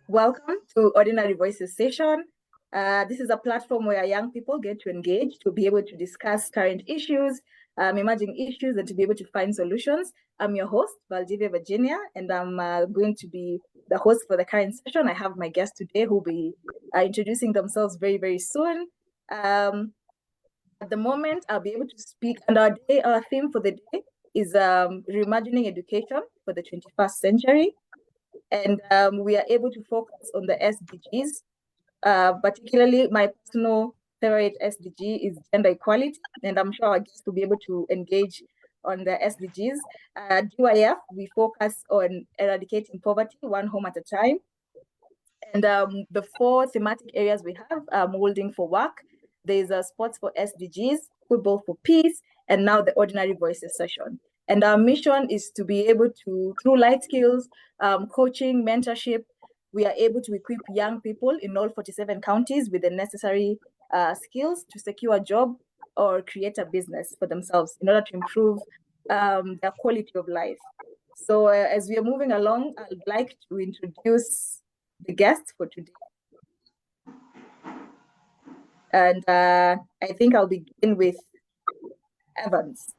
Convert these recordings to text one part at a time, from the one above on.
Welcome to Ordinary Voices session. This is a platform where young people get to engage, to be able to discuss current issues, emerging issues, and to be able to find solutions. I'm your host, Valdivia Virginia, and I'm going to be the host for the current session. I have my guest today who will be introducing themselves very, very soon. At the moment, I'll be able to speak, and our theme for the day is reimagining education for the 21st century. And we are able to focus on the SDGs. Particularly, my personal favorite SDG is gender equality, and I'm sure our guests will be able to engage on the SDGs. GYF, we focus on eradicating poverty, one home at a time. And the 4 thematic areas we have, molding for work, there's sports for SDGs, football for peace, and now the Ordinary Voices session. And our mission is to be able to, through life skills, coaching, mentorship, we are able to equip young people in all 47 counties with the necessary skills to secure a job or create a business for themselves in order to improve their quality of life. So as we are moving along, I'd like to introduce the guests for today. And I think I'll begin with Evans.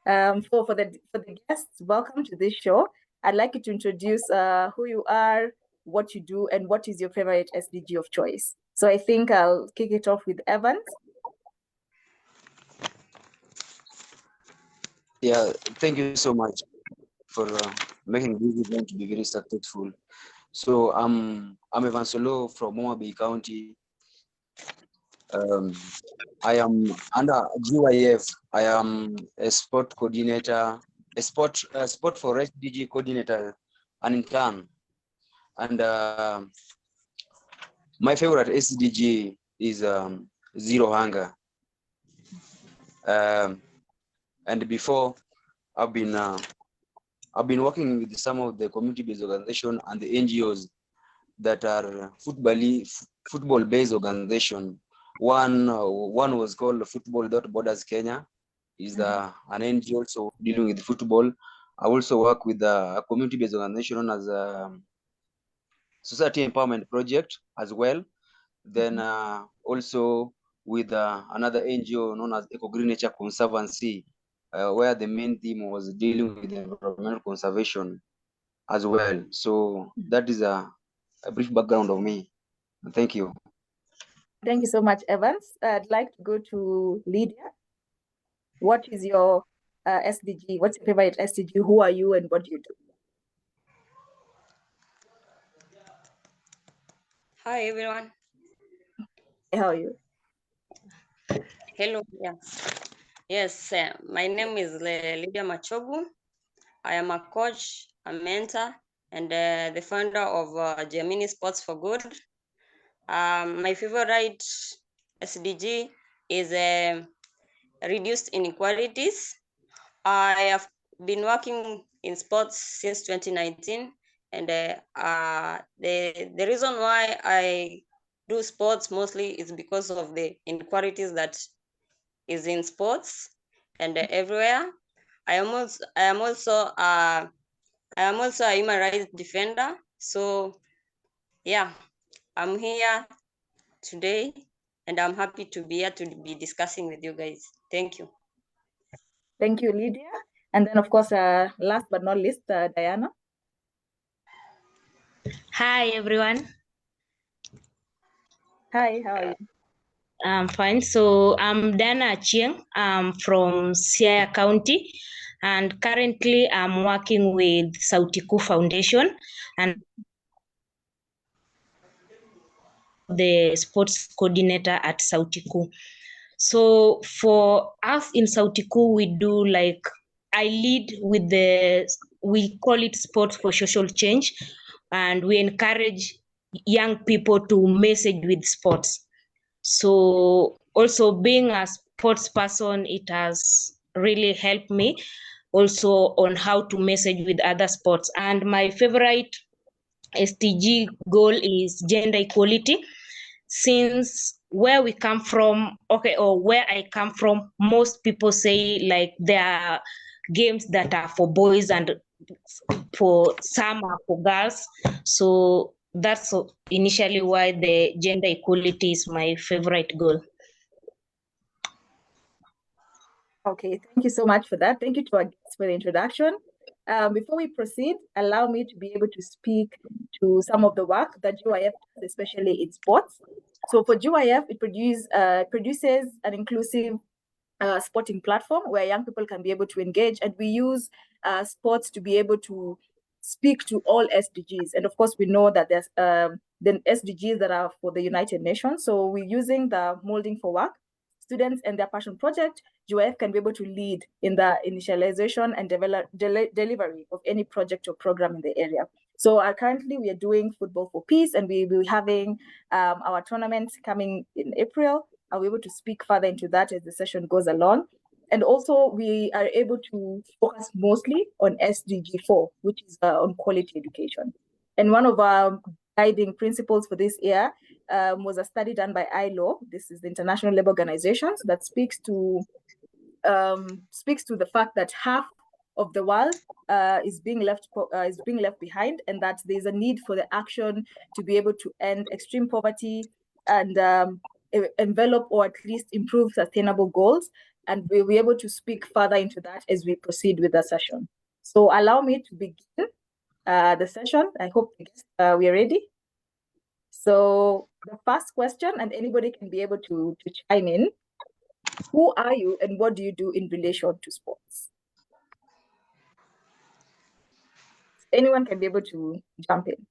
For the guests, welcome to this show. I'd like you to introduce who you are, what you do, and what is your favorite SDG of choice. So I think I'll kick it off with Evans. Yeah, thank you so much for making this event to be very successful. So I'm Evan Solo from Homa Bay County. I am under GYF. I am a sport coordinator, a sport for SDG coordinator, an intern. And my favorite SDG is zero hunger. And before, I've been working with some of the community-based organizations and the NGOs that are football-based organization. One was called Football.Borders Kenya, is an NGO also dealing with football. I also work with a community-based organization known as Society Empowerment Project as well. Then also with another NGO known as Eco Green Nature Conservancy, where the main theme was dealing with environmental conservation as well. So that is a brief background of me. Thank you. Thank you so much, Evans. I'd like to go to Lydia. What is your SDG? What's your favorite SDG? Who are you and what do you do? Hi, everyone. How are you? Hello. Yes, my name is Lydia Machogu. I am a coach, a mentor, and the founder of Gemini Sports for Good. My favorite SDG is reduced inequalities. I have been working in sports since 2019, and the reason why I do sports mostly is because of the inequalities that is in sports and everywhere. I am also a human rights defender. So yeah, I'm here today and I'm happy to be here to be discussing with you guys. Thank you. Thank you, Lydia. And then, of course, last but not least, Diana. Hi, everyone. Hi, how are you? I'm fine. So I'm Dana Achieng. I'm from Siaya County, and currently I'm working with Sautiku Foundation and the sports coordinator at Sautiku. So for us in Sautiku, we do I lead with we call it Sports for Social Change, and we encourage young people to message with sports. So also being a sports person, it has really helped me also on how to message with other sports. And my favorite SDG goal is gender equality. Since where we come from, or where I come from, most people say there are games that are for boys and for summer for girls. So that's initially why the gender equality is my favorite goal. Okay, thank you so much for that. Thank you to our guests for the introduction. Before we proceed, allow me to be able to speak to some of the work that GYF does, especially in sports. So for GYF, it produces an inclusive sporting platform where young people can be able to engage, and we use sports to be able to speak to all SDGs. And of course, we know that there's the SDGs that are for the United Nations. So we're using the Molding for Work. Students and their passion project, GYF can be able to lead in the initialization and delivery of any project or program in the area. So currently we are doing Football for Peace, and we will be having our tournaments coming in April. I'll be able to speak further into that as the session goes along. And also we are able to focus mostly on SDG 4, which is on quality education. And one of our guiding principles for this year was a study done by ILO. This is the International Labour Organization, that speaks to the fact that half of the world is being left behind, and that there's a need for the action to be able to end extreme poverty and envelop or at least improve sustainable goals. And we'll be able to speak further into that as we proceed with the session. So allow me to begin the session. I hope we are ready. So the first question, and anybody can be able to chime in. Who are you and what do you do in relation to sports? Anyone can be able to jump in.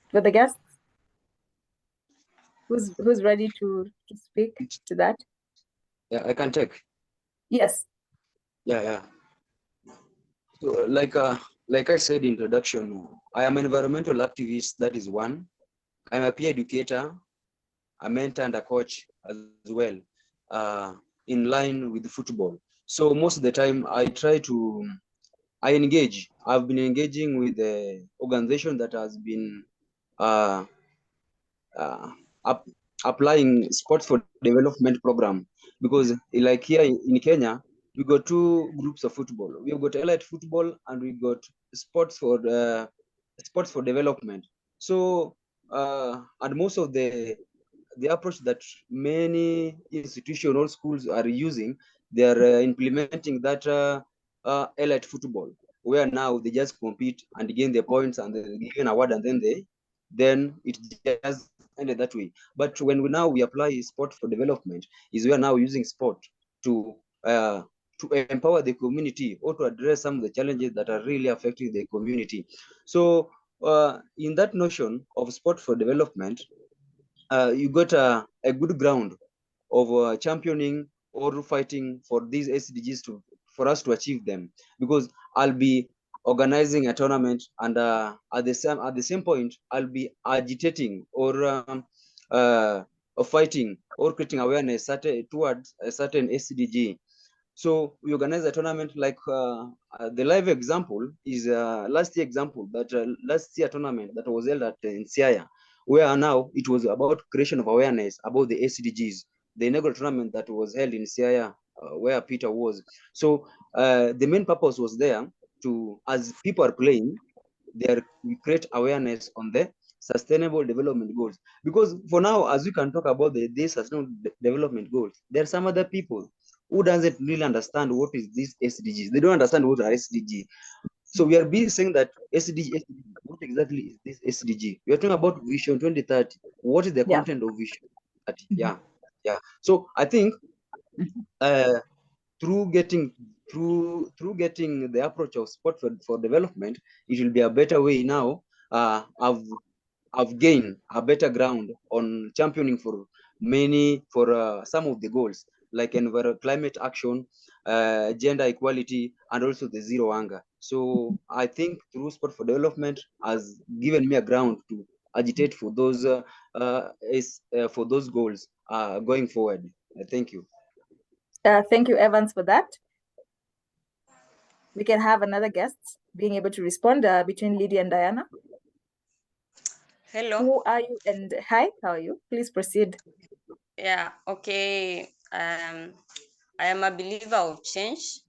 For the guests, who's ready to speak to that? Yeah, I can take. Yes. Yeah. So like I said in introduction, I am an environmental activist. That is one. I'm a peer educator, a mentor, and a coach as well, in line with football. So most of the time, I engage. I've been engaging with the organization that has been applying sports for development program, because like here in Kenya, we got two groups of football. We've got elite football and we got sports for development. So and most of the approach that many institutional schools are using, they are implementing that elite football, where now they just compete and gain the points and they give an award, and then it just ended that way. But when we apply sport for development, is we are now using sport to empower the community or to address some of the challenges that are really affecting the community. So in that notion of sport for development, you got a good ground of championing or fighting for these SDGs for us to achieve them, because I'll be organizing a tournament, and at the same point I'll be agitating or fighting or creating awareness towards a certain SDG. So we organize a tournament like the live example is last year tournament that was held at in Siaya, where now it was about creation of awareness about the SDGs. The inaugural tournament that was held in Siaya, where Peter was. So the main purpose was there to, as people are playing, we create awareness on the sustainable development goals. Because for now, as we can talk about the sustainable development goals, there are some other people who doesn't really understand what is this SDGs. They don't understand what are SDG. So we are busy saying that SDG, what exactly is this SDG? We are talking about Vision 2030. What is the content of Vision 2030? Yeah. So I think through getting the approach of sport for development, it will be a better way now. I've gained a better ground on championing for some of the goals, like climate action, gender equality, and also the zero hunger. So I think through sport for development has given me a ground to agitate for those goals going forward. Thank you. Thank you, Evans, for that. We can have another guest being able to respond between Lydia and Diana. Hello. Who are you and hi, how are you? Please proceed. Yeah, okay. I I am a believer of change.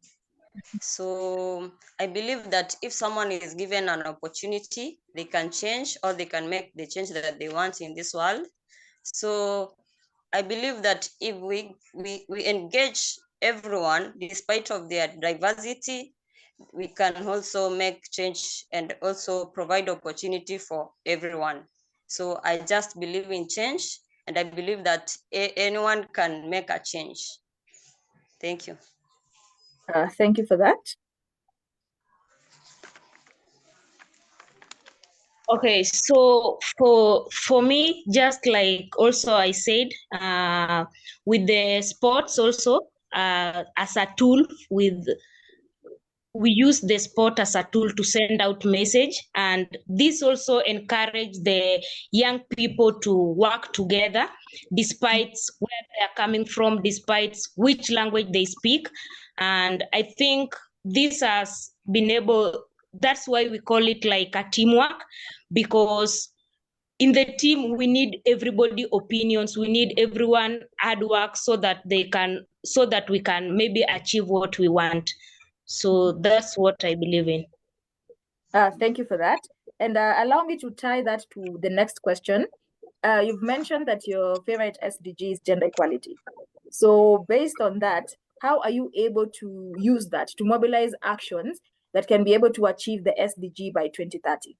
So I believe that if someone is given an opportunity, they can change or they can make the change that they want in this world. So I believe that if we engage everyone, despite of their diversity, we can also make change and also provide opportunity for everyone. So I just believe in change, and I believe that anyone can make a change. Thank you. Thank you for that. Okay, so for me, just like also I said, with the sports also, as a tool, we use the sport as a tool to send out message, and this also encourage the young people to work together despite where they are coming from, despite which language they speak. And I think this has been able, that's why we call it like a teamwork, because in the team we need everybody opinions, we need everyone hard work so that we can maybe achieve what we want. So that's what I believe in. Thank you for that. And allow me to tie that to the next question. You've mentioned that your favorite SDG is gender equality. So based on that, how are you able to use that to mobilize actions that can be able to achieve the SDG by 2030?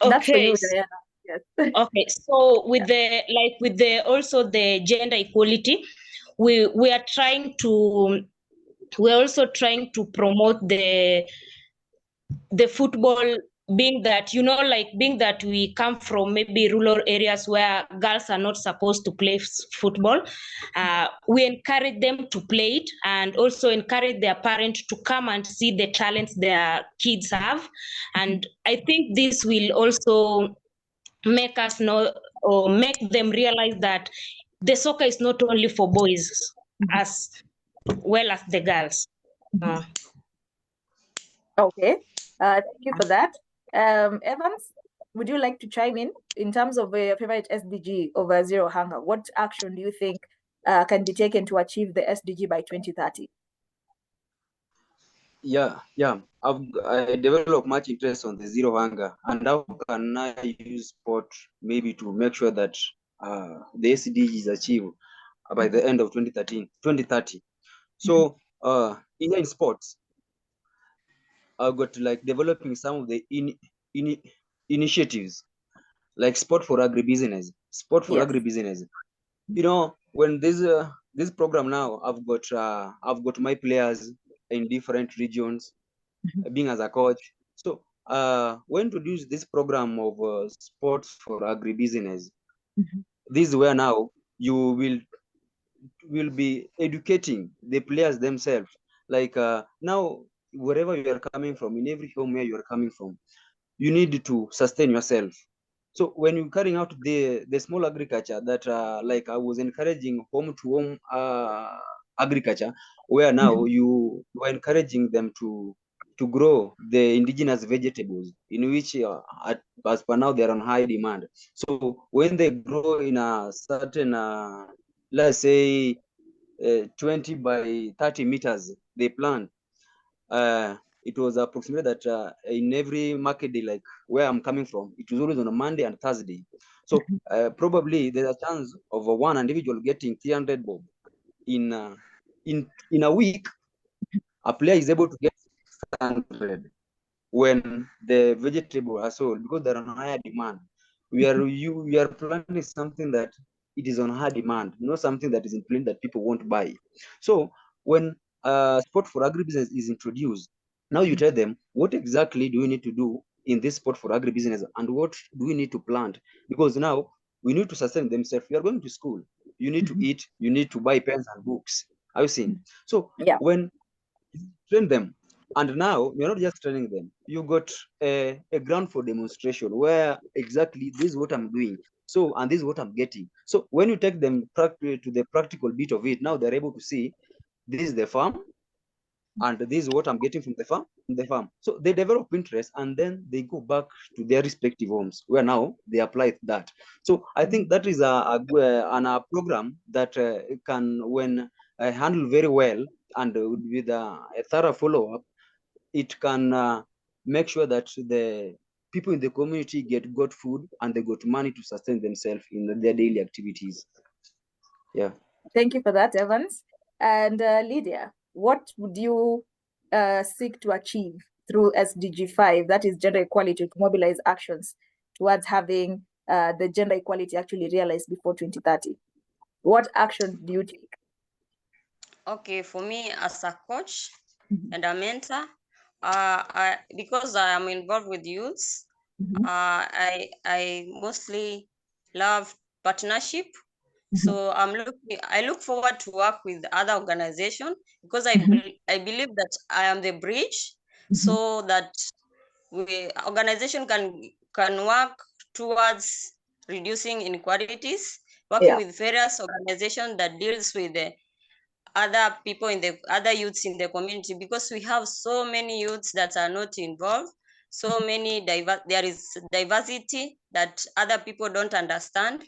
That's for you, Diana. Yes. Okay, so with the also the gender equality, we're also trying to promote the football, being that we come from maybe rural areas where girls are not supposed to play football. We encourage them to play it, and also encourage their parents to come and see the talents their kids have. And I think this will also make us know, or make them realize, that the soccer is not only for boys as well as the girls. Okay, thank you for that. Evans, would you like to chime in terms of your favorite SDG over zero hunger? What action do you think can be taken to achieve the SDG by 2030? Yeah. I develop much interest on the zero hunger, and how can I use sport maybe to make sure that the SDG is achieved by the end of 2030. So in sports, I've got like developing some of the initiatives like sport for agribusiness. Yes. You know, when this program now, I've got my players in different regions, being as a coach. So we introduce this program of sports for agribusiness. This is where now you will be educating the players themselves. Like now, wherever you are coming from, in every home where you are coming from, you need to sustain yourself. So when you're carrying out the small agriculture that like I was encouraging home to home agriculture, where now you are encouraging them to grow the indigenous vegetables, in which as per now they're on high demand. So when they grow in a certain let's say 20 by 30 meters they plant, it was approximated that in every market day, like where I'm coming from, it was always on a Monday and Thursday. So probably there's a chance of one individual getting 300 bob in a week. A player is able to get 600 when the vegetable are sold, because they're on higher demand. We are planting something that it is on high demand, not something that is in plain that people won't buy. So when sport for agribusiness is introduced, now you tell them what exactly do we need to do in this sport for agribusiness, and what do we need to plant, because now we need to sustain themselves. You are going to school, you need to eat, you need to buy pens and books. Have you seen? So Yeah. when you train them, and now you're not just training them, you got a ground for demonstration where exactly this is what I'm doing, so, and this is what I'm getting. So when you take them to the practical bit of it, now they're able to see this is the farm, and this is what I'm getting from the farm. So they develop interest, and then they go back to their respective homes where now they apply that. So I think that is a program that can, when handled very well and with a thorough follow-up, it can make sure that the people in the community got food and they got money to sustain themselves in their daily activities. Yeah. Thank you for that, Evans. And Lydia, what would you seek to achieve through SDG 5, that is gender equality, to mobilize actions towards having the gender equality actually realized before 2030? What actions do you take? Okay, for me as a coach Mhm. and a mentor, because I am involved with youths, Mhm. I mostly love partnership. Mhm. So I look forward to work with other organizations because I believe that I am the bridge, so that organization can work towards reducing inequalities, working Yeah. with various organizations that deals with the other people in the other youths in the community, because we have so many youths that are not involved, so many there is diversity that other people don't understand.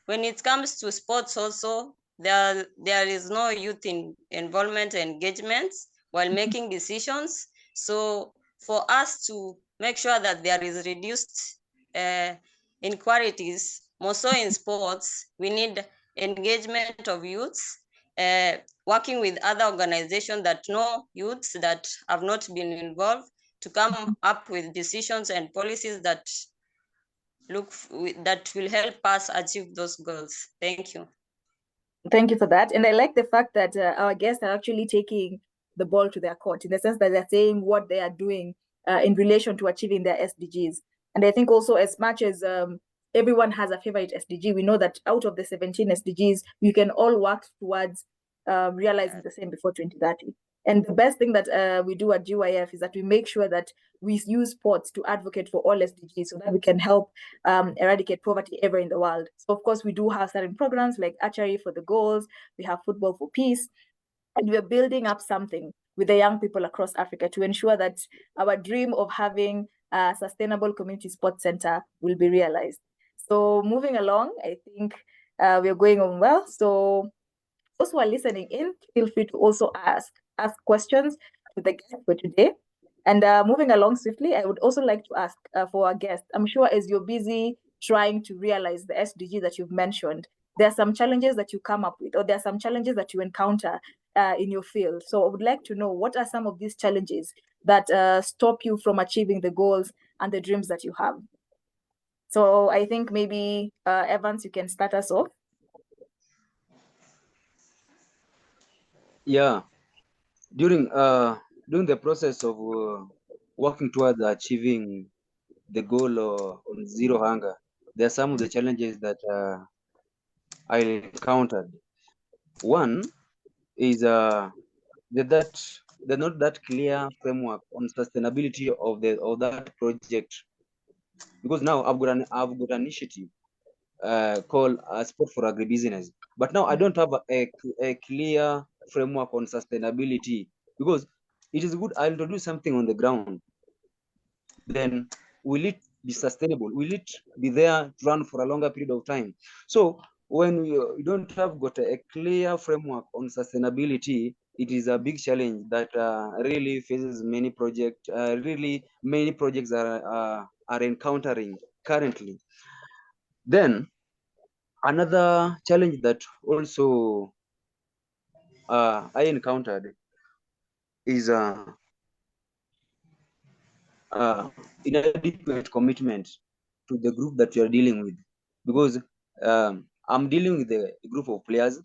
When it comes to sports also, there is no youth involvement and engagement while making decisions. So for us to make sure that there is reduced inequalities, more so in sports, we need engagement of youths, working with other organizations that know youths that have not been involved, to come up with decisions and policies that that will help us achieve those goals. Thank you. Thank you for that. And I like the fact that our guests are actually taking the ball to their court, in the sense that they're saying what they are doing in relation to achieving their SDGs. And I think also, as much as everyone has a favorite SDG, we know that out of the 17 SDGs, we can all work towards realizing the same before 2030. And the best thing that we do at GYF is that we make sure that we use sports to advocate for all SDGs, so that we can help eradicate poverty ever in the world. So of course, we do have certain programs like Archery for the Goals, we have Football for Peace, and we're building up something with the young people across Africa to ensure that our dream of having a sustainable community sports center will be realized. So moving along, I think we're going on well. So those who are listening in, feel free to also ask questions to the guest for today. And moving along swiftly, I would also like to ask for our guest. I'm sure as you're busy trying to realize the SDG that you've mentioned, there are some challenges that you come up with, or there are some challenges that you encounter in your field. So I would like to know, what are some of these challenges that stop you from achieving the goals and the dreams that you have? So I think maybe Evans, you can start us off. Yeah. During the process of working towards achieving the goal on zero hunger, there are some of the challenges that I encountered. One is there's not that clear framework on sustainability of that project, because now I've got an initiative called Sport for Agribusiness, but now I don't have a clear framework on sustainability, because it is good I introduce something on the ground, then will it be sustainable? Will it be there to run for a longer period of time? So when you don't have got a clear framework on sustainability, it is a big challenge that really faces many projects. Really, many projects are encountering currently. Then another challenge that also I encountered is inadequate commitment to the group that you are dealing with, because I'm dealing with a group of players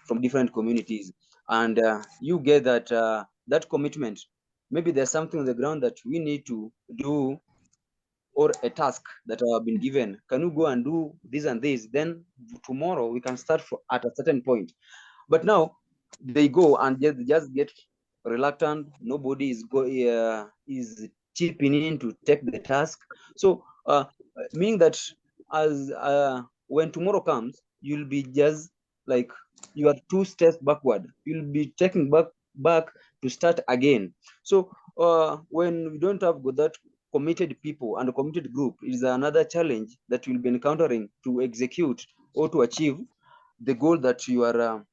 from different communities, and you get that that commitment. Maybe there's something on the ground that we need to do, or a task that I have been given. Can you go and do this and this? Then tomorrow we can start at a certain point. But now they go and just get reluctant. Nobody is chipping in to take the task. So meaning that as when tomorrow comes, you'll be just like you are 2 steps backward. You'll be taking back back to start again. So when we don't have that committed people and a committed group, is another challenge that you'll be encountering to execute or to achieve the goal that you are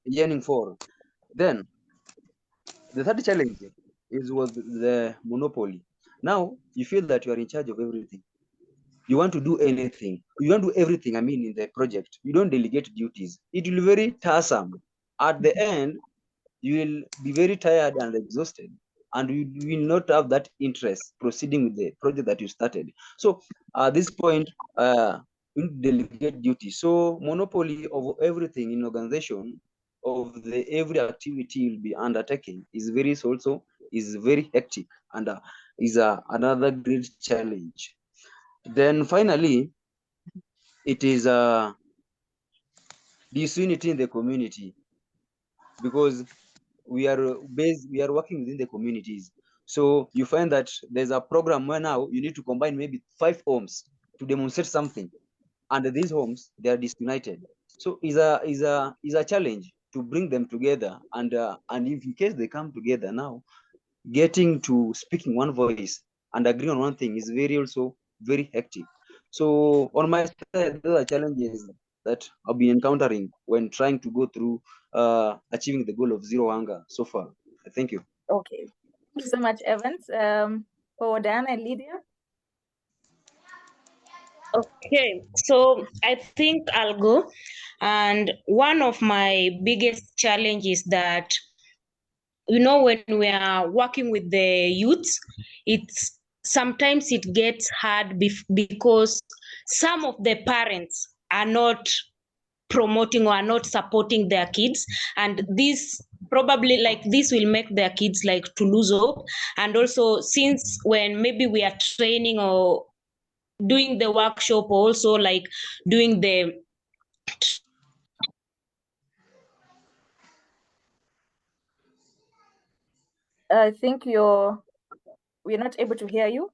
yearning for. Then the third challenge was the monopoly. Now you feel that you are in charge of everything. You want to do anything. You want to do everything. I mean, in the project, you don't delegate duties. It will be very tiresome. At the end, you will be very tired and exhausted, and you will not have that interest proceeding with the project that you started. So at this point, you delegate duty. So monopoly of everything in organization, of the every activity you'll be undertaking, is very also is very hectic, and is another great challenge. Then finally, it is disunity in the community, because we are working within the communities. So you find that there's a program where now you need to combine maybe 5 homes to demonstrate something, and these homes, they are disunited. So is a challenge to bring them together, and if in case they come together now, getting to speaking one voice and agreeing on one thing is also very hectic. So on my side, those are challenges that I've been encountering when trying to go through achieving the goal of zero hunger so far. Thank you. Okay. Thank you so much, Evans. For Diana and Lydia. Okay, so I think I'll go. And one of my biggest challenges that, when we are working with the youths, it's sometimes it gets hard because some of the parents are not promoting or are not supporting their kids, and this probably like this will make their kids like to lose hope. And also, since when maybe we are training or doing the workshop, or also like doing the I think we're not able to hear you.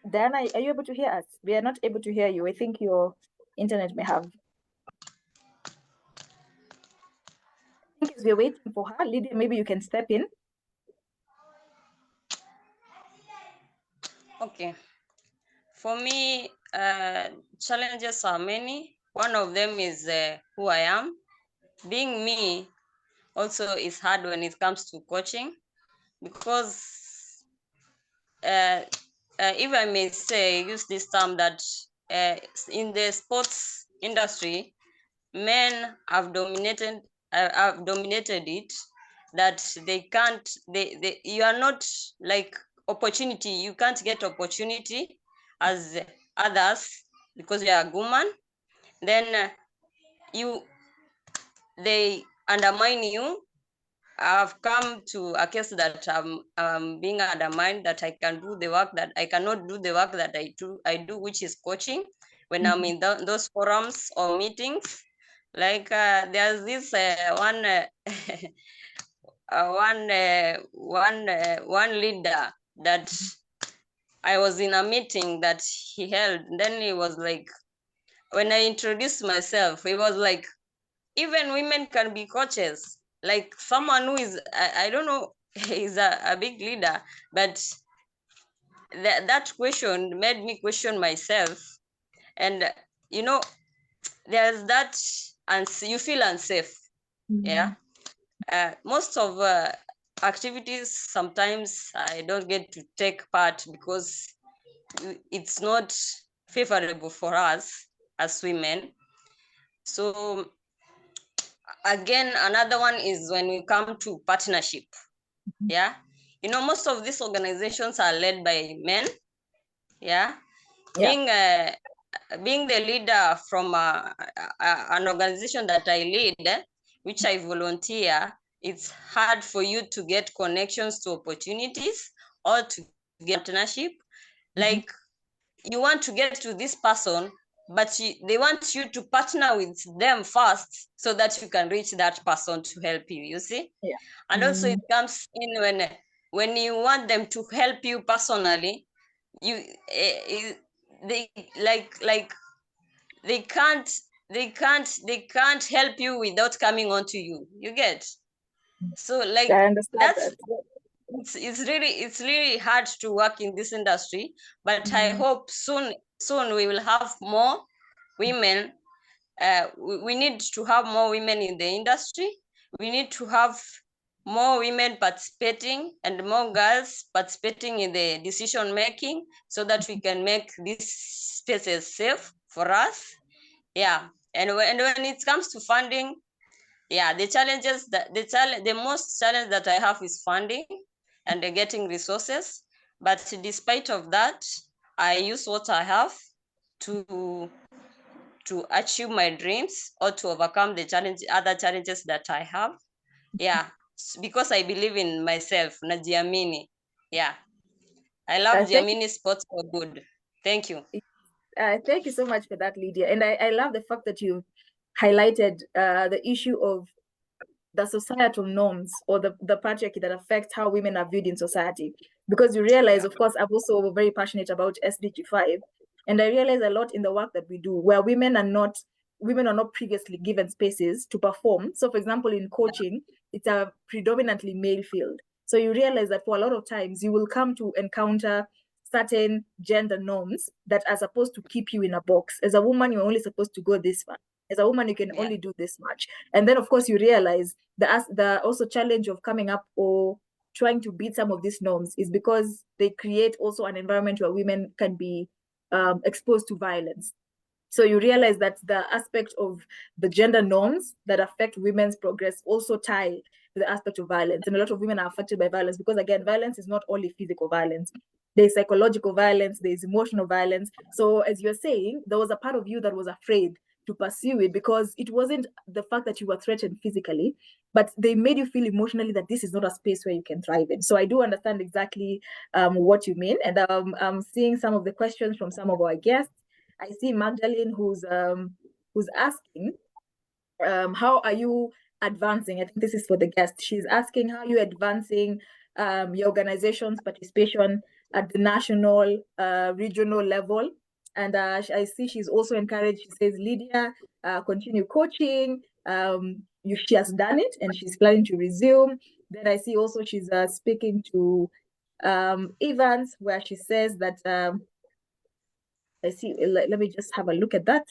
Diana, are you able to hear us? We are not able to hear you. I think your internet may have. I think as we're waiting for her, Lydia, maybe you can step in. Okay. For me, challenges are many. One of them is who I am. Being me also is hard when it comes to coaching, because if I may say, use this term, that in the sports industry, men have dominated it, that they can't, you are not like opportunity, you can't get opportunity as others because you are a woman. Then they undermine you. I've come to a case that I'm being undermined, that I can do the work that I cannot do the work that I do, which is coaching, when I'm in those forums or meetings. Like there's this one leader that I was in a meeting that he held. Then he was like, when I introduced myself, he was like, even women can be coaches. Like someone who is, I don't know, is a big leader, but that question made me question myself. And there's that, and you feel unsafe. Yeah. Most of activities, sometimes I don't get to take part because it's not favorable for us as women. So again, another one is when we come to partnership. Yeah. Most of these organizations are led by men. Yeah. Being the leader from an organization that I lead, which I volunteer, it's hard for you to get connections to opportunities or to get partnership. Like you want to get to this person, but they want you to partner with them first so that you can reach that person to help you, you see? Yeah. And also it comes in when you want them to help you personally, they like they can't help you without coming on to you. You get? So like I understand that's that. it's really hard to work in this industry, but I hope soon we will have more women. We need to have more women in the industry. We need to have more women participating and more girls participating in the decision making, so that we can make these spaces safe for us. Yeah, and when it comes to funding, yeah, the most challenge that I have is funding and getting resources. But despite of that, I use what I have to achieve my dreams or to overcome the other challenges that I have. Yeah, because I believe in myself. Najiamini. Yeah, I love Thank you. Jiamini Sports for Good. Thank you. Thank you so much for that, Lydia. And I love the fact that you highlighted the issue of the societal norms or the patriarchy that affects how women are viewed in society. Because you realize, of course, I'm also very passionate about SDG 5. And I realize a lot in the work that we do where women are not previously given spaces to perform. So for example, in coaching, it's a predominantly male field. So you realize that for a lot of times you will come to encounter certain gender norms that are supposed to keep you in a box. As a woman, you're only supposed to go this far. As a woman, you can only do this much. And then, of course, you realize the also challenge of coming up or trying to beat some of these norms is because they create also an environment where women can be exposed to violence. So you realize that the aspect of the gender norms that affect women's progress also tie to the aspect of violence. And a lot of women are affected by violence because, again, violence is not only physical violence. There's psychological violence, there's emotional violence. So as you're saying, there was a part of you that was afraid to pursue it because it wasn't the fact that you were threatened physically, but they made you feel emotionally that this is not a space where you can thrive in. So I do understand exactly what you mean. And I'm seeing some of the questions from some of our guests. I see Magdalene who's asking, how are you advancing? I think this is for the guest. She's asking how you advancing your organization's participation at the national, regional level. And I see she's also encouraged. She says, Lydia, continue coaching. She has done it and she's planning to resume. Then I see also she's speaking to Evans, where she says that I see. Let me just have a look at that.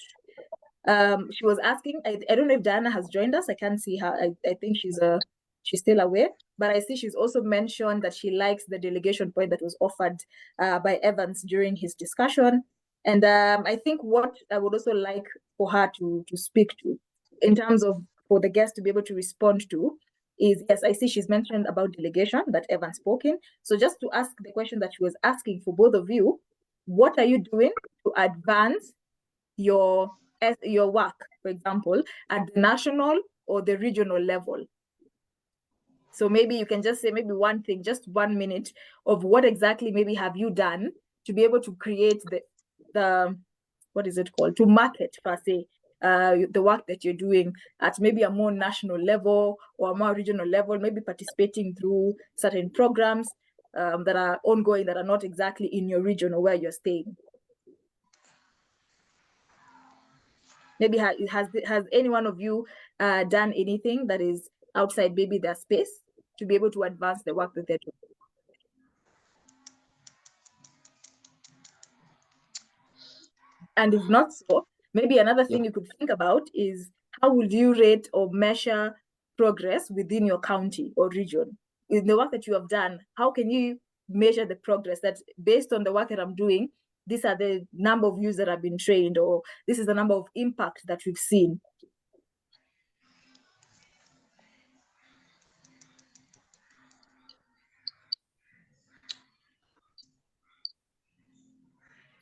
She was asking. I don't know if Diana has joined us. I can't see her. I think she's still away. But I see she's also mentioned that she likes the delegation point that was offered by Evans during his discussion. And I think what I would also like for her to speak to, in terms of for the guest to be able to respond to, is, yes, I see she's mentioned about delegation that Evans spoke in. So just to ask the question that she was asking for both of you, what are you doing to advance your work, for example, at the national or the regional level? So maybe you can just say maybe one thing, just 1 minute of what exactly maybe have you done to be able to create the what is it called, to market per se the work that you're doing at maybe a more national level or a more regional level, maybe participating through certain programs that are ongoing, that are not exactly in your region or where you're staying. Maybe has any one of you done anything that is outside maybe their space to be able to advance the work that they're doing? And if not so, maybe another thing you could think about is, how would you rate or measure progress within your county or region? In the work that you have done, how can you measure the progress that based on the work that I'm doing, these are the number of youths that have been trained, or this is the number of impact that we've seen?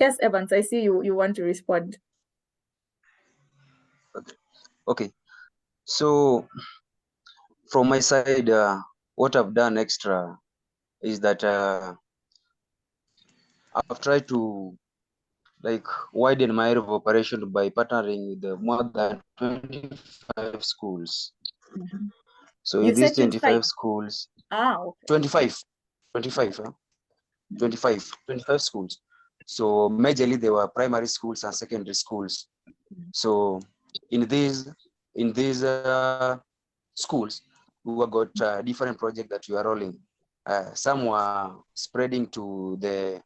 Yes, Evans, I see you want to respond. Okay. So from my side, what I've done extra is that I've tried to widen my area of operation by partnering with more than 25 schools. Mm-hmm. So in these 25 schools, okay. 25 schools. So majorly they were primary schools and secondary schools. So in these schools, we have got different projects that we are rolling. Some were spreading to the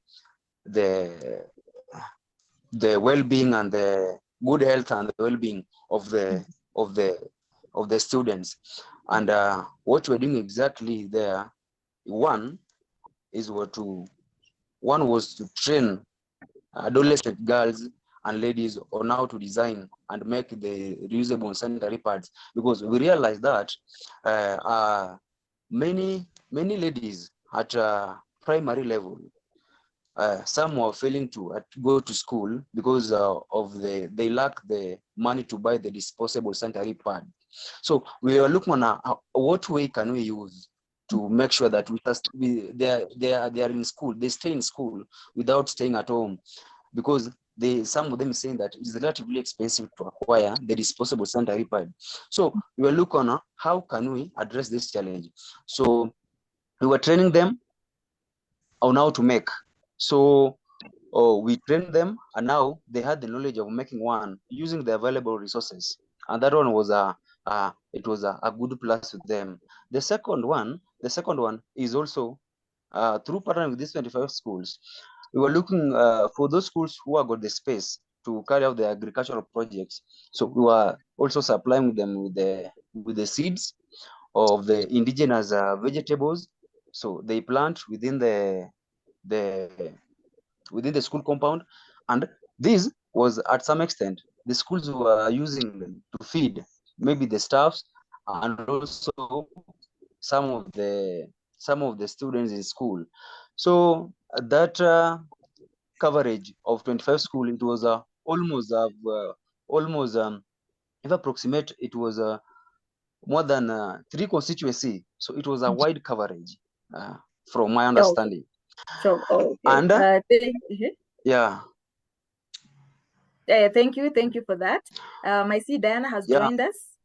well-being and the good health and the well-being of the students. And what we're doing exactly there, one was to train adolescent girls and ladies on how to design and make the reusable sanitary pads, because we realized that many ladies at primary level, some were failing to go to school because they lack the money to buy the disposable sanitary pad. So we are looking on what way can we use to make sure that they are in school, they stay in school without staying at home, because some of them saying that it's relatively expensive to acquire the disposable sanitary pad. So we will look on how can we address this challenge. So we were training them on how to make. So we trained them, and now they had the knowledge of making one using the available resources, and that one was a good plus with them. The second one is also through partnering with these 25 schools. We were looking for those schools who have got the space to carry out the agricultural projects. So we were also supplying them with the seeds of the indigenous vegetables. So they plant within the school compound, and this was at some extent the schools were using them to feed maybe the staffs and also some of the students in school. So that coverage of 25 school, it was almost if approximate, it was more than 3 constituency. So it was a wide coverage from my understanding. So okay. And yeah. Thank you for that. I see Diana has joined us.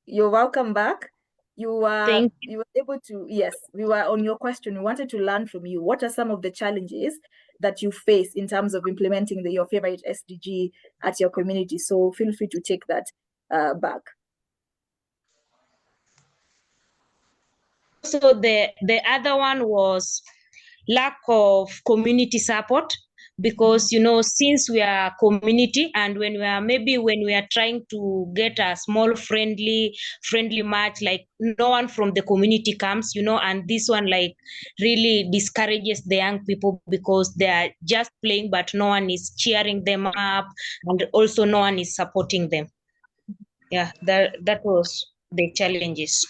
You're welcome back. You were able to, yes, we were on your question. We wanted to learn from you. What are some of the challenges that you face in terms of implementing your favorite SDG at your community? So feel free to take that back. So the other one was lack of community support, because since we are community, and when we are trying to get a small friendly match, like no one from the community comes, and this one like really discourages the young people, because they are just playing but no one is cheering them up, and also no one is supporting them. Yeah, that was the challenges.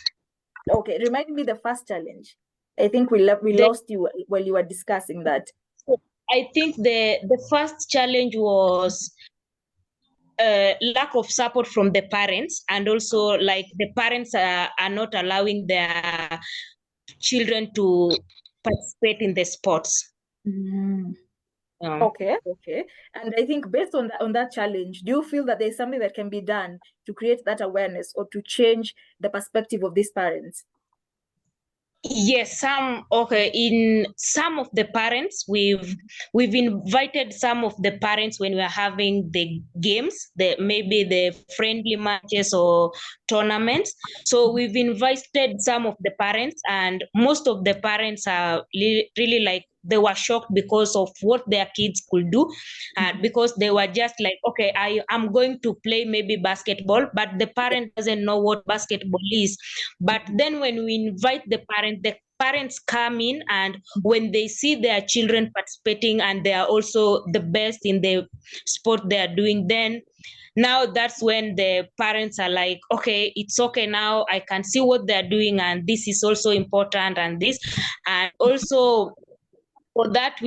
Okay, remind me the first challenge. I think we lost you while you were discussing that. I think the first challenge was lack of support from the parents, and also like the parents are not allowing their children to participate in the sports. Okay. And I think based on that challenge, do you feel that there's something that can be done to create that awareness or to change the perspective of these parents? Yes, in some of the parents, we've invited some of the parents when we're having the games, maybe the friendly matches or tournaments. So we've invited some of the parents, and most of the parents are really like, they were shocked because of what their kids could do, because they were just like, okay, I'm going to play maybe basketball, but the parent doesn't know what basketball is. But then when we invite the parents come in, and when they see their children participating and they are also the best in the sport they are doing, then now that's when the parents are like, okay, it's okay, now I can see what they're doing, and this is also important, and this. And also for that,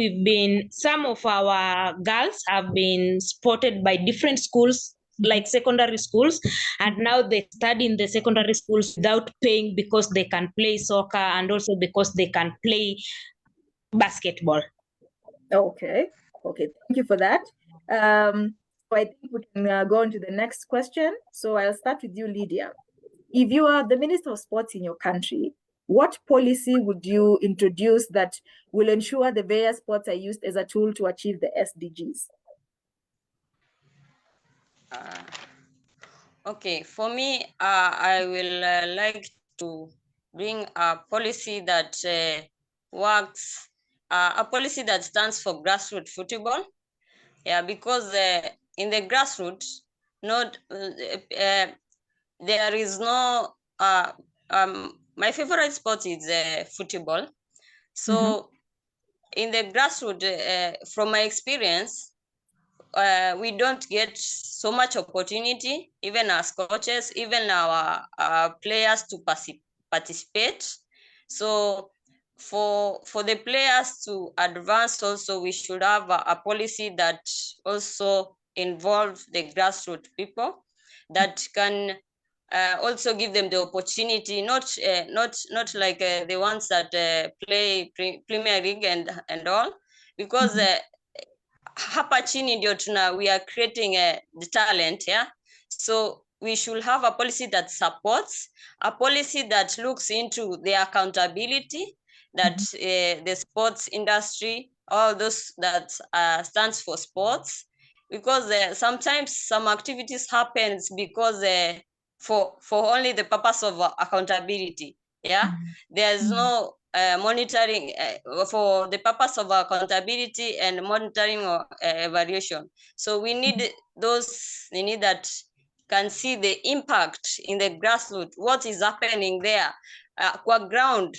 some of our girls have been spotted by different schools, like secondary schools, and now they study in the secondary schools without paying, because they can play soccer and also because they can play basketball. Okay, thank you for that. So I think we can go on to the next question. So I'll start with you, Lydia. If you are the Minister of Sports in your country, what policy would you introduce that will ensure the various sports are used as a tool to achieve the SDGs? Okay, for me, I will like to bring a policy that works, a policy that stands for grassroots football. Yeah, because in the grassroots, not there is no. My favorite sport is football. So in the grassroots, from my experience, we don't get so much opportunity, even as coaches, even our players to participate. So for the players to advance also, we should have a policy that also involve the grassroots people that can also give them the opportunity, not like the ones that play Premier League and all, because hapa chini ndio we are creating the talent, yeah. So we should have a policy that supports, a policy that looks into the accountability that the sports industry, all those that stands for sports, because sometimes some activities happens because for only the purpose of accountability, yeah. There's no monitoring for the purpose of accountability and monitoring or evaluation. So we need those, we need that can see the impact in the grassroots, what is happening there qua ground.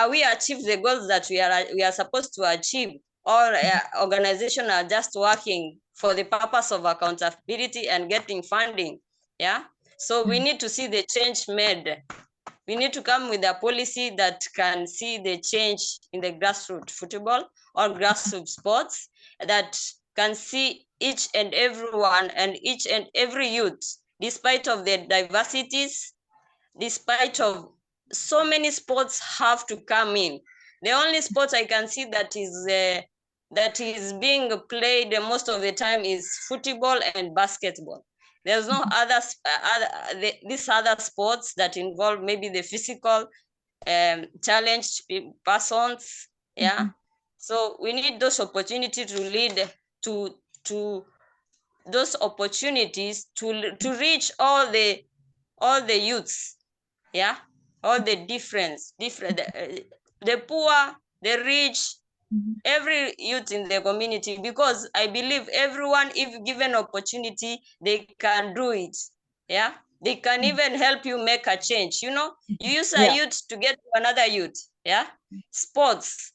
We achieve the goals that we are supposed to achieve, or organizations are just working for the purpose of accountability and getting funding, yeah. So we need to see the change made. We need to come with a policy that can see the change in the grassroots football or grassroots sports, that can see each and everyone and each and every youth, despite of their diversities, despite of so many sports have to come in. The only sport I can see that is being played most of the time is football and basketball. There's no these other sports that involve maybe the physical challenged persons, yeah. So we need those opportunities to lead to those opportunities to reach all the youths, yeah, all the different the poor, the rich, every youth in the community, because I believe everyone, if given opportunity, they can do it, yeah. They can even help you make a change, you know. You use a youth to get to another youth, yeah. Sports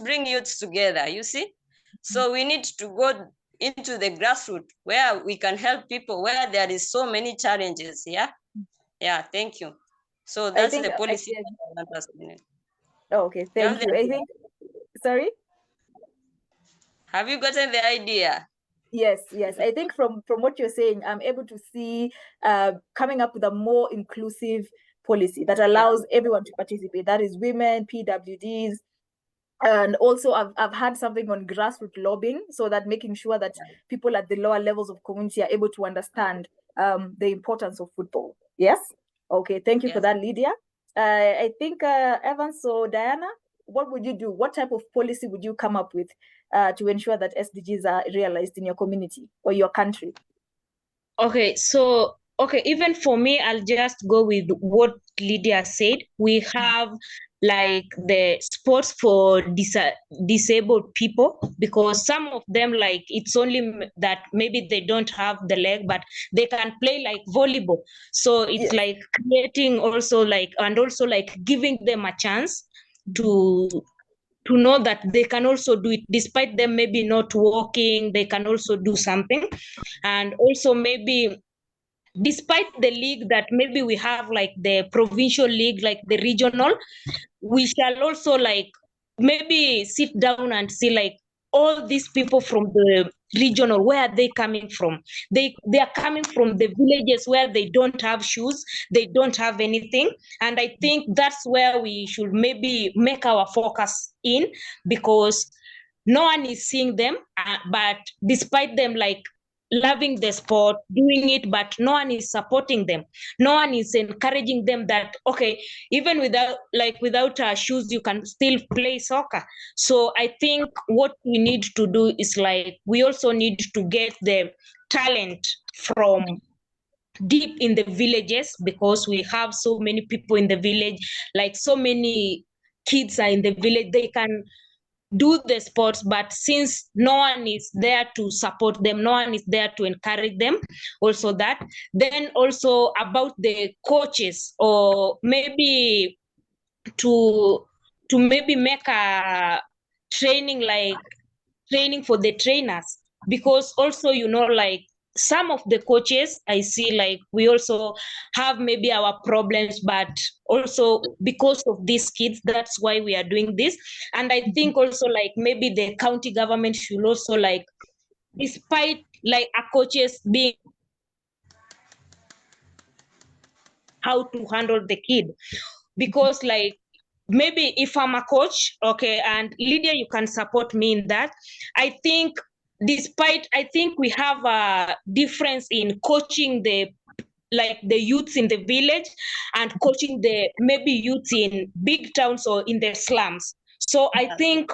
bring youths together, you see. So we need to go into the grassroots where we can help people, where there is so many challenges, yeah. Thank you. So that's the policy. Okay, thank you. I think, sorry? Have you gotten the idea? Yes. I think from what you're saying, I'm able to see coming up with a more inclusive policy that allows everyone to participate. That is women, PWDs, and also I've had something on grassroots lobbying, so that making sure that people at the lower levels of community are able to understand the importance of football. Yes. Okay. Thank you for that, Lydia. I think Evan. So Diana, what would you do? What type of policy would you come up with to ensure that SDGs are realized in your community or your country? Okay, so even for me, I'll just go with what Lydia said. We have like the sports for disabled people, because some of them, like, it's only that maybe they don't have the leg, but they can play like volleyball. So it's like creating also like, and also like giving them a chance to know that they can also do it, despite them maybe not walking, they can also do something. And also maybe despite the league that maybe we have, like the provincial league, like the regional, we shall also like maybe sit down and see like all these people from the regional, where are they coming from? They are coming from the villages where they don't have shoes, they don't have anything. And I think that's where we should maybe make our focus in, because no one is seeing them, but despite them like loving the sport, doing it, but no one is supporting them, no one is encouraging them that okay, even without shoes you can still play soccer. So I think what we need to do is like, we also need to get the talent from deep in the villages, because we have so many people in the village, like so many kids are in the village, they can do the sports, but since no one is there to support them, no one is there to encourage them, also that. Then also about the coaches, or maybe to maybe make a training, like training for the trainers, because also, you know, like some of the coaches I see, like we also have maybe our problems, but also because of these kids, that's why we are doing this. And I think also, like maybe the county government should also, like, despite like a coaches being how to handle the kid, because like maybe if I'm a coach, okay, and Lydia, you can support me in that. I think I think we have a difference in coaching the youths in the village and coaching the maybe youths in big towns or in the slums. So I think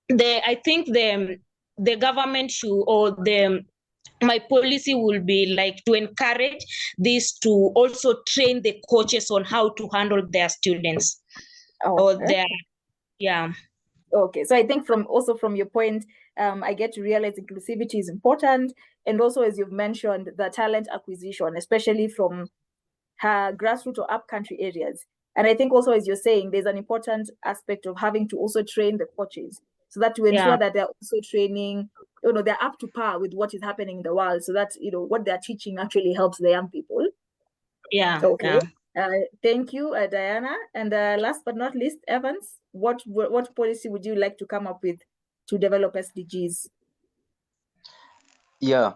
the government should, or the my policy will be like to encourage this, to also train the coaches on how to handle their students or Okay. their, yeah. Okay, so I think from your point, I get to realize inclusivity is important, and also, as you've mentioned, the talent acquisition, especially from grassroots or upcountry areas. And I think also, as you're saying, there's an important aspect of having to also train the coaches, so that to ensure that they're also training, they're up to par with what is happening in the world, so that what they're teaching actually helps the young people. Yeah. Okay. Thank you, Diana. And last but not least, Evans, what policy would you like to come up with to develop SDGs? Yeah,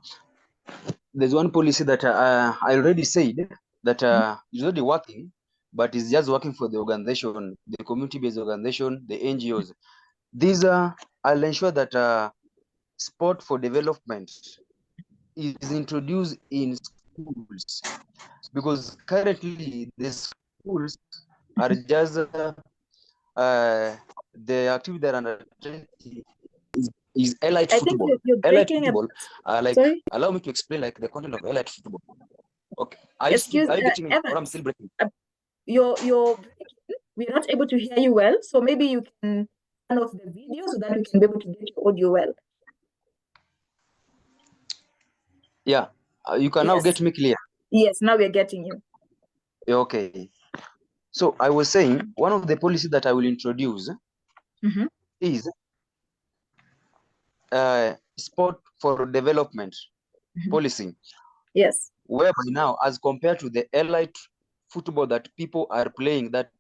there's one policy that I already said that is already working, but it's just working for the organization, the community-based organization, the NGOs. These I'll ensure that sport for development is introduced in schools, because currently the schools are just the activity that are undertaking is elite I think football. you're Elite breaking football. Sorry? Allow me to explain like the content of elite football. Okay. Are Excuse you getting me? Evans, Or I'm still breaking? we're not able to hear you well, so maybe you can turn off the video so that we can be able to get your audio well. Yeah. You can now get me clear. Yes, now we're getting you. Okay. So I was saying one of the policies that I will introduce is sport for development policy. Yes. Whereby now, as compared to the elite football that people are playing, that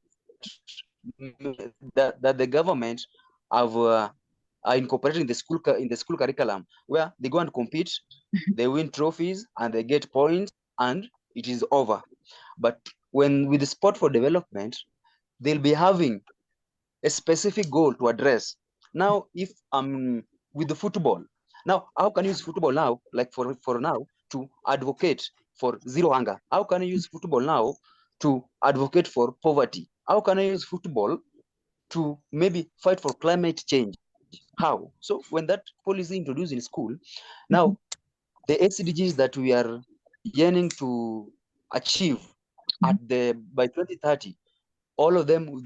the government are incorporating in the school curriculum, where they go and compete, they win trophies and they get points, and it is over. But when with the sport for development, they'll be having a specific goal to address. Now, if with the football, now how can you use football now, like for now, to advocate for zero hunger? How can you use football now to advocate for poverty? How can I use football to maybe fight for climate change? How? So when that policy introduced in school, now the SDGs that we are yearning to achieve at by 2030, all of them,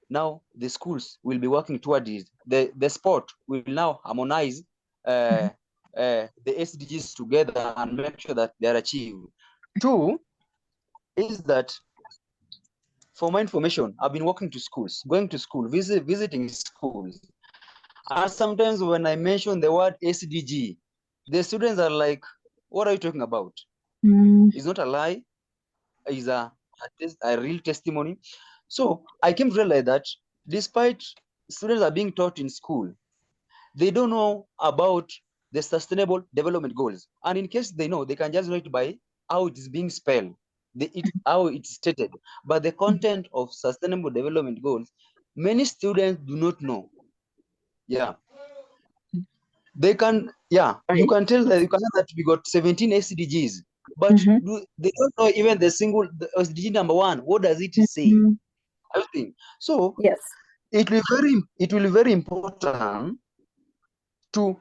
now the schools will be working toward it. The sport will now harmonize the SDGs together and make sure that they are achieved. Two is that, for my information, I've been going to school, visiting schools. And sometimes when I mention the word SDG, the students are like, what are you talking about? It's not a lie, it's a real testimony. So I came to realize that despite students are being taught in school, they don't know about the Sustainable Development Goals. And in case they know, they can just write by how it is being spelled, how it's stated. But the content of Sustainable Development Goals, many students do not know. Yeah. They can, you can tell that we got 17 SDGs, but they don't know even the SDG number 1. What does it say? Everything. So yes, it will be very important to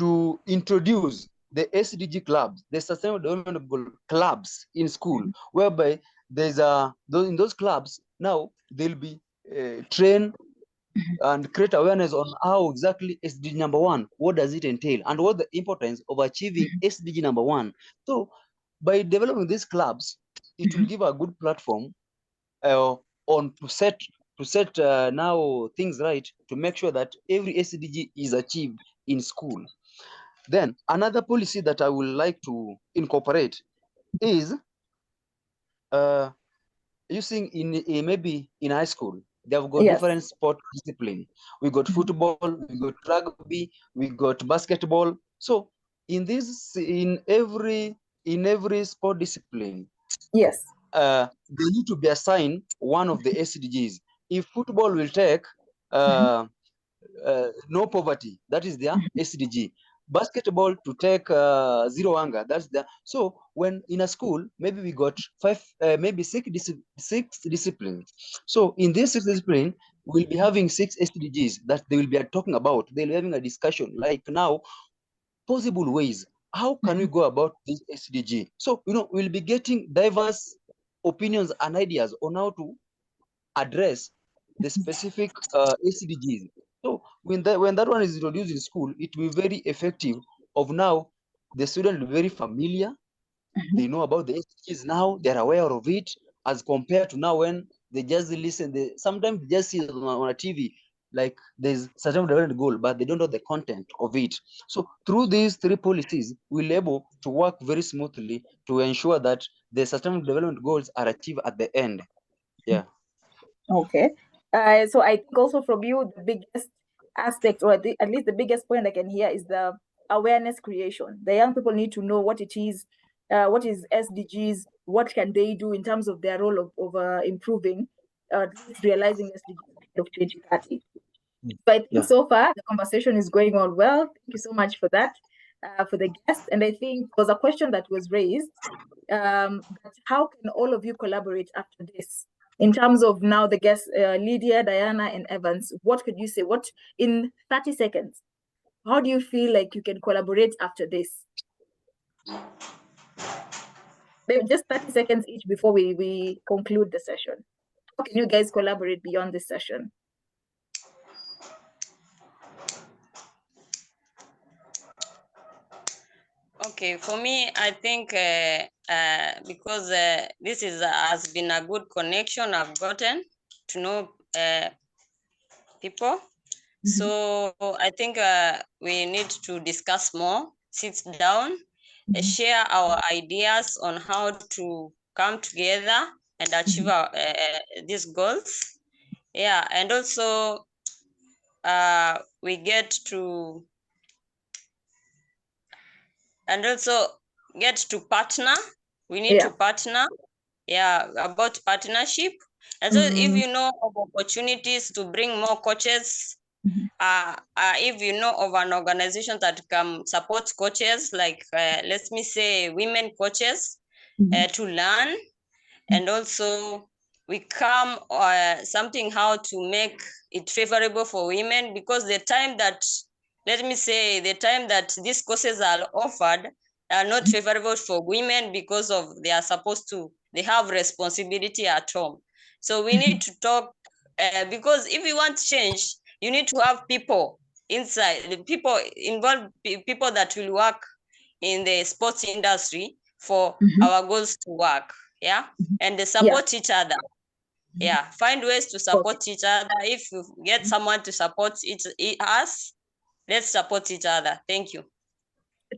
to introduce the SDG clubs, the Sustainable Development Goal clubs in school, whereby there's in those clubs now they'll be trained and create awareness on how exactly SDG number 1, what does it entail, and what the importance of achieving SDG number 1. So by developing these clubs, it will give a good platform on to set now things right, to make sure that every SDG is achieved in school. Then another policy that I would like to incorporate is using in maybe in high school, they have got different sport discipline. We got football, we got rugby, we got basketball. So in every sport discipline, Yes. They need to be assigned one of the SDGs. If football will take no poverty, that is their SDG. Basketball to take zero hunger, that's the. So when in a school, maybe we got maybe six disciplines. So in this 6 discipline, we'll be having 6 SDGs that they will be talking about. They'll be having a discussion like now, possible ways. How can we go about this SDG? So, we'll be getting diverse opinions and ideas on how to address the specific SDGs. So when that one is introduced in school, it will be very effective. Of now, the student will be very familiar. They know about the SDGs now. They're aware of it, as compared to now when they just listen. Sometimes they just see it on a TV, like there's certain development goal, but they don't know the content of it. So through these 3 policies, we'll be able to work very smoothly to ensure that the sustainable development goals are achieved at the end. Yeah. Okay. So I think also from you, the biggest aspect, or at least the biggest point I can hear, is the awareness creation. The young people need to know what it is, what is SDGs, what can they do in terms of their role of improving, realizing SDGs of 2030. So I think so far the conversation is going on well. Thank you so much for that, for the guest. And I think there was a question that was raised, but how can all of you collaborate after this? In terms of now the guests, Lydia, Diana, and Evans, what could you say? What, in 30 seconds, how do you feel like you can collaborate after this? Just 30 seconds each before we conclude the session. How can you guys collaborate beyond this session? Okay, for me, I think because this has been a good connection I've gotten to know people. So I think we need to discuss more, sit down, share our ideas on how to come together and achieve these goals. Yeah, and also we get to partner. We need to partner. Yeah, about partnership. And so if you know of opportunities to bring more coaches, if you know of an organization that can support coaches, like let me say women coaches, to learn, and also we come something how to make it favorable for women, because the time that these courses are offered are not favorable for women, because of they have responsibility at home. So we need to talk, because if you want change, you need to have people inside, the people involved, people that will work in the sports industry for our goals to work. Yeah, and they support each other. Yeah, find ways to support each other. If you get someone to support us, let's support each other. Thank you.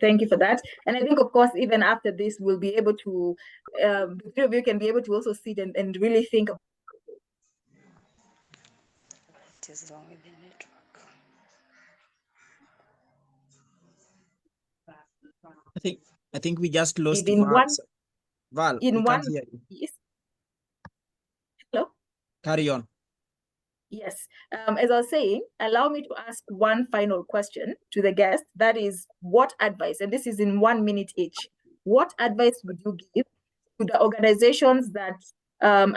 Thank you for that. And I think, of course, even after this, we'll be able to, the 3 of you can be able to also sit and really think of. What is wrong with the network? I think we just lost in Val. one. Val, In we one. can't hear you. Yes. Hello. Carry on. Yes. As I was saying, allow me to ask one final question to the guest. That is, what advice, and this is in 1 minute each, what advice would you give to the organizations that are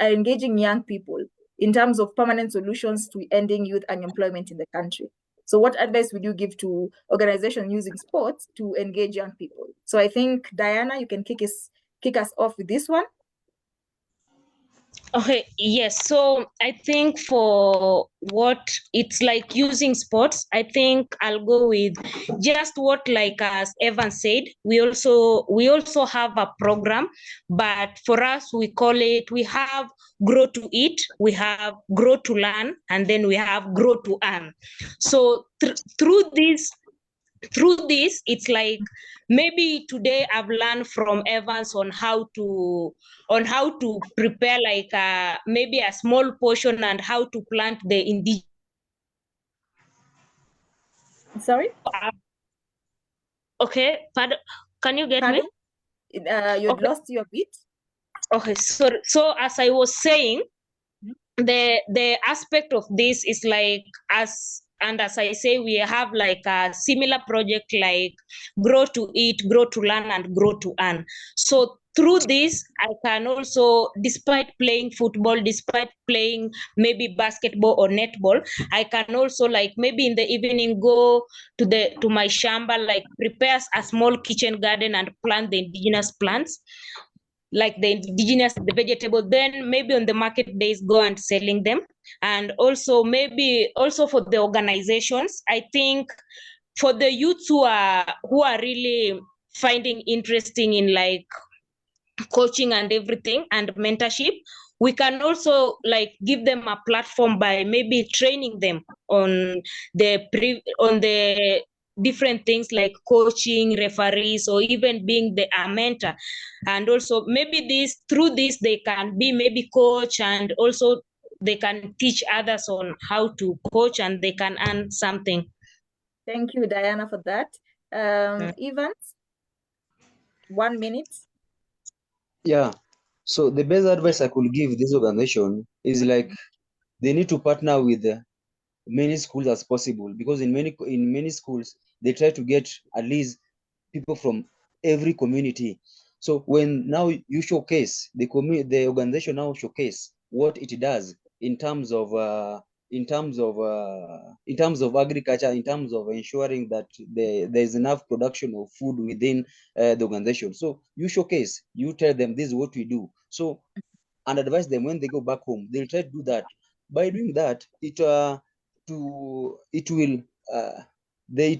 engaging young people in terms of permanent solutions to ending youth unemployment in the country? So what advice would you give to organizations using sports to engage young people? So I think, Diana, you can kick us off with this one. Okay, yes. So I think for what it's like using sports, I think I'll go with just what, like as Evan said, we also have a program, but for us we call it, we have grow to eat, we have grow to learn, and then we have grow to earn. So through this, it's like maybe today I've learned from Evans on how to prepare like maybe a small portion and how to plant the indigenous. Sorry? Okay, pardon, can you get Pardon? me? You'd Okay. lost your beat. Okay, so as I was saying, the aspect of this is like, as I say, we have like a similar project like grow to eat, grow to learn, and grow to earn. So through this, I can also, despite playing football, despite playing maybe basketball or netball, I can also, like, maybe in the evening go to my shamba, like prepare a small kitchen garden and plant the indigenous plants, like the vegetable, then maybe on the market days go and selling them. And also maybe also for the organizations, I think for the youths who are really finding interesting in like coaching and everything and mentorship, we can also like give them a platform by maybe training them on the different things like coaching, referees, or even being a mentor. And also maybe through this they can be maybe coach, and also they can teach others on how to coach, and they can earn something. Thank you, Diana, for that. Evans, 1 minute. Yeah. So the best advice I could give this organization is like they need to partner with many schools as possible, because in many schools they try to get at least people from every community. So when now you showcase the organization now showcase what it does in terms of agriculture, in terms of ensuring that there's enough production of food within the organization. So you showcase, you tell them this is what we do. So, and advise them when they go back home, they'll try to do that. By doing that, it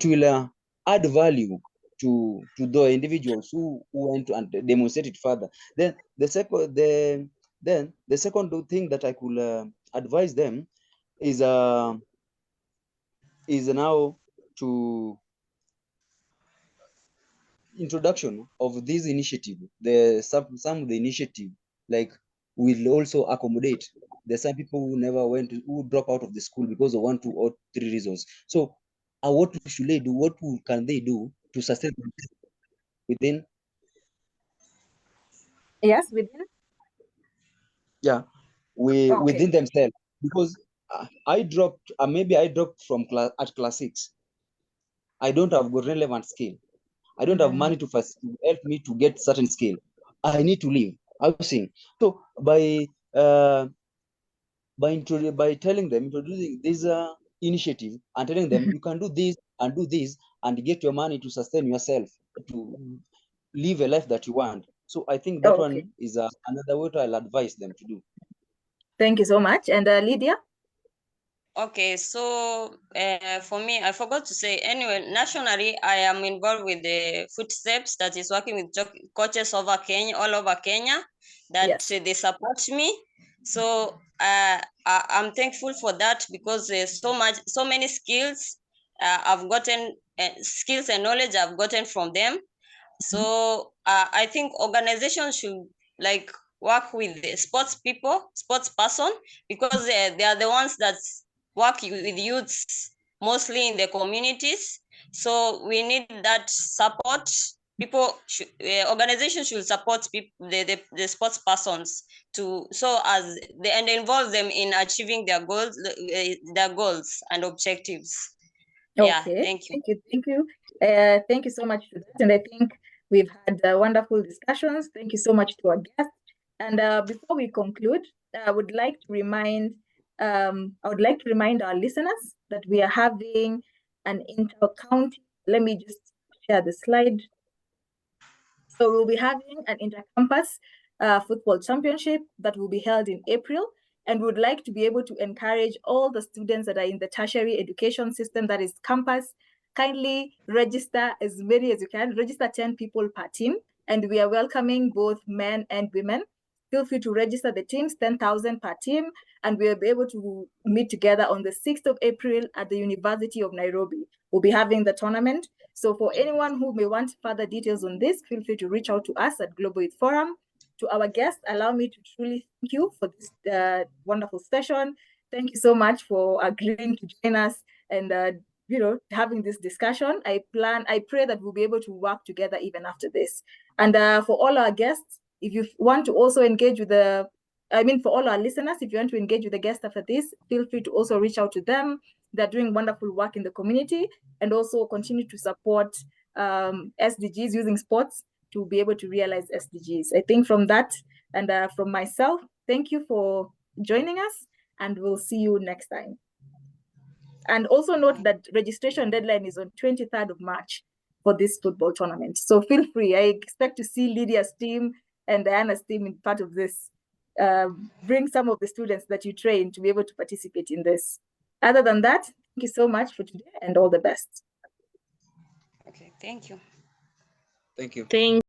will add value to the individuals who went and demonstrated further. Then the second thing that I could advise them is now to introduction of this initiative. Some of the initiative like will also accommodate. There's some people who drop out of the school because of 1, 2, or 3 reasons. So what should they do? What can they do to sustain within? Yes, within. Yeah, within themselves. Because I dropped, maybe I dropped from class 6. I don't have got relevant skill. I don't have money to help me to get certain skill. I need to leave housing. So by telling them, introducing this initiative and telling them you can do this and get your money to sustain yourself, to live a life that you want. So I think that one is another way I'll advise them to do. Thank you so much. And Lydia? Okay, so for me, I forgot to say, anyway, nationally, I am involved with the Footsteps that is working with coaches over Kenya, all over Kenya, that they support me. So I'm thankful for that, because there's so many skills I've gotten, skills and knowledge I've gotten from them. So I think organizations should like work with the sports person, because they are the ones that work with youths mostly in the communities. So we need that support. Organizations should support the sports persons and involve them in achieving their goals and objectives. Yeah, thank you. Thank you so much for that. And I think we've had wonderful discussions. Thank you so much to our guests. And before we conclude, I would like to remind our listeners that we are having and inter-county. Let me just share the slide. So we'll be having an inter-campus football championship that will be held in April. And we would like to be able to encourage all the students that are in the tertiary education system, that is campus, kindly register as many as you can, register 10 people per team. And we are welcoming both men and women. Feel free to register the teams, 10,000 per team, and we'll be able to meet together on the 6th of April at the University of Nairobi. We'll be having the tournament. So for anyone who may want further details on this, feel free to reach out to us at Global Youth Forum. To our guests, allow me to truly thank you for this wonderful session. Thank you so much for agreeing to join us and having this discussion. I pray that we'll be able to work together even after this. And for all our guests, if you want to also engage with for all our listeners, if you want to engage with the guests after this, feel free to also reach out to them. They're doing wonderful work in the community, and also continue to support SDGs using sports to be able to realize SDGs. I think from that and from myself, thank you for joining us, and we'll see you next time. And also note that registration deadline is on 23rd of March for this football tournament. So feel free. I expect to see Lydia's team and Diana's team in part of this. Bring some of the students that you train to be able to participate in this. Other than that, thank you so much for today and all the best. Okay, thank you. Thank you. Thank